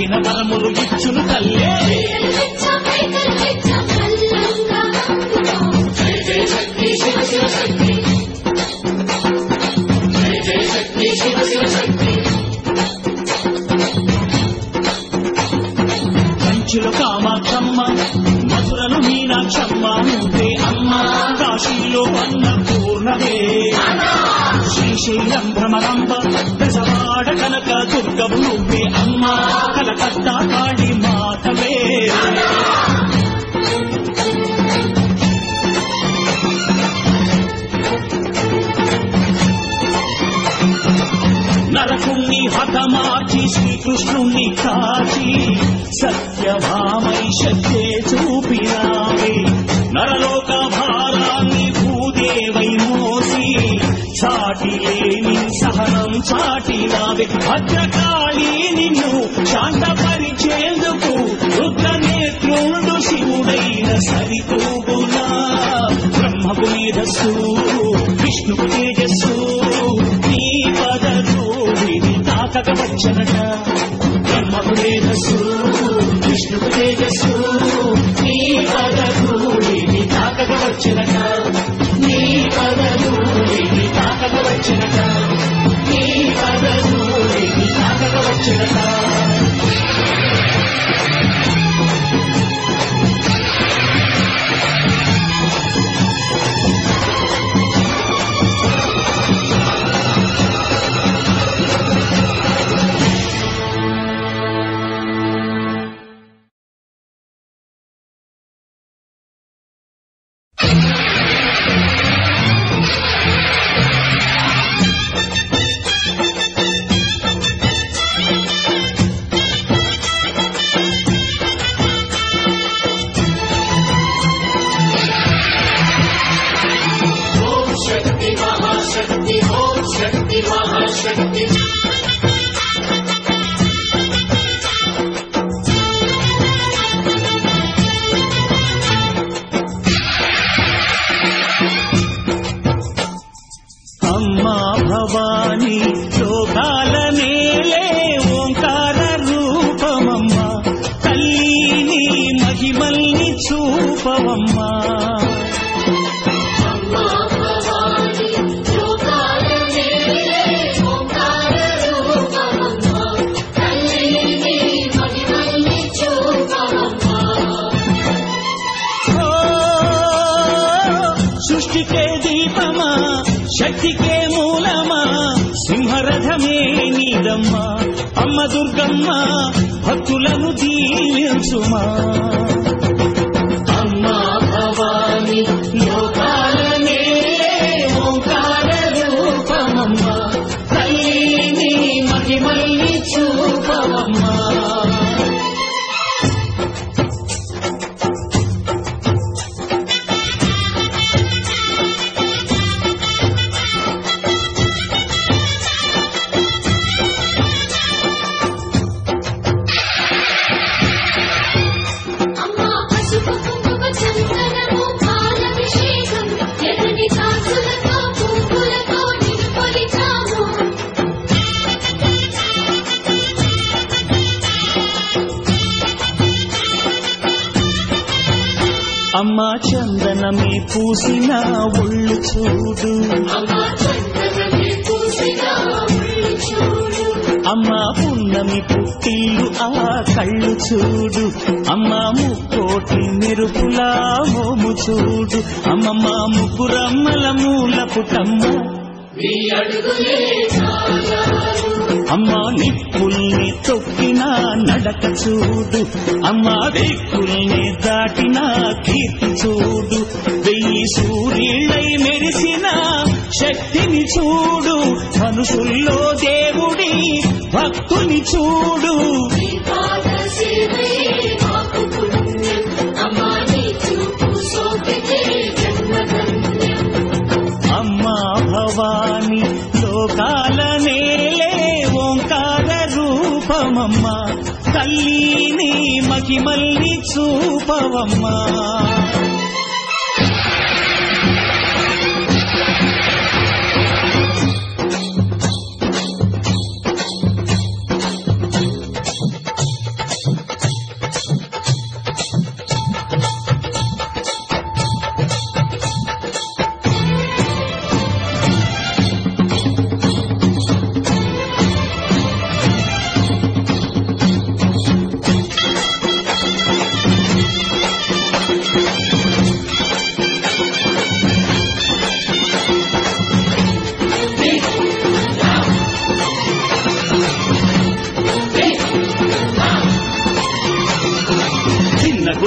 అడిగిన వరములు ఇచ్చును తల్లే. జయ జయ శక్తి శివ శివ శక్తి, జయ జయ శక్తి శివ శివ శక్తి. కంచిలో కామాక్షమ్మ, మధురలు మీనాక్షమ్మ నువ్వే అమ్మ, కాశీలో అన్నపూర్ణవే, శ్రీశైలం భ్రమరంబ, దశవాడ కనక దుర్గవు నువ్వే అమ్మ, కలకత్తా కాళీ మాతవే. నరకుణ్ణి హతమార్చి శ్రీకృష్ణుణ్ణి కాచి సత్యభామై శక్తే చూపినావే, నరలోక భారాన్ని భూదేవై మోసి చాటి లేని సహనం చాటినావే. భద్రకాళి నిన్ను శాంతపరిచేందుకు రుద్రనేత్రుడు శివుడైన సరితూగునా. బ్రహ్మకు మేధస్సు విష్ణుకు తేజస్సు నీ పదధూళిని తాకవచ్చనట. బ్రహ్మకు మేధస్సు విష్ణుకు తేజస్సు నీ పదధూళిని తాకవచ్చనట. నీ పదధూళిని తాకవచ్చనట. నీ పదధూళిని తాకవచ్చనట. అమ్మా భవాని లోకాల నేలే ఓంకార రూపమమ్మ, తల్లిని మహిమల్ని చూపవమ్మా. సృష్టికే దీపమా, శక్తికే మూలమా, సింహరథమే నీదమ్మా. అమ్మ దుర్గమ్మ భక్తులను దీవించుమా. అమ్మా భవాని లోకాలనే ఓంకార రూపమమ్మ, తల్లిని మహిమల్ని చూపవమ్మా. అమ్మా చందనమే పూసిన ఒళ్ళు చూడు, అమ్మా పున్నమి పుట్టిలు ఆ కళ్ళు చూడు, అమ్మా ముక్కోటి మెరుపులా మోము చూడు. అమ్మమ్మ ముగ్గురమ్మల మూల పుటమ్మ, అమ్మా నిప్పుల్ని తొక్కిన నడక చూడు, అమ్మా దిక్కుల్ని దాటిన కీర్తి చూడు. 1000 సూర్యులై మెరిసిన శక్తిని చూడు, మనుషుల్లో దేవుడి భక్తుని చూడు. అమ్మా భవాని లోకాల నేలే ఓంకార రూపమమ్మ, తల్లిని మహిమల్ని చూపవమ్మా.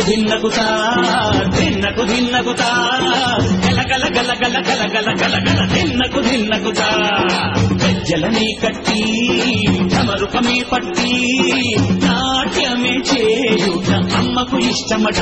దిన్నకుతా గల గల గల గల గల గల గల గల దిన్నకుతా గజ్జలనే కట్టి ఢమరుకమే పట్టి నాట్యమే చేయుట అమ్మకు ఇష్టమట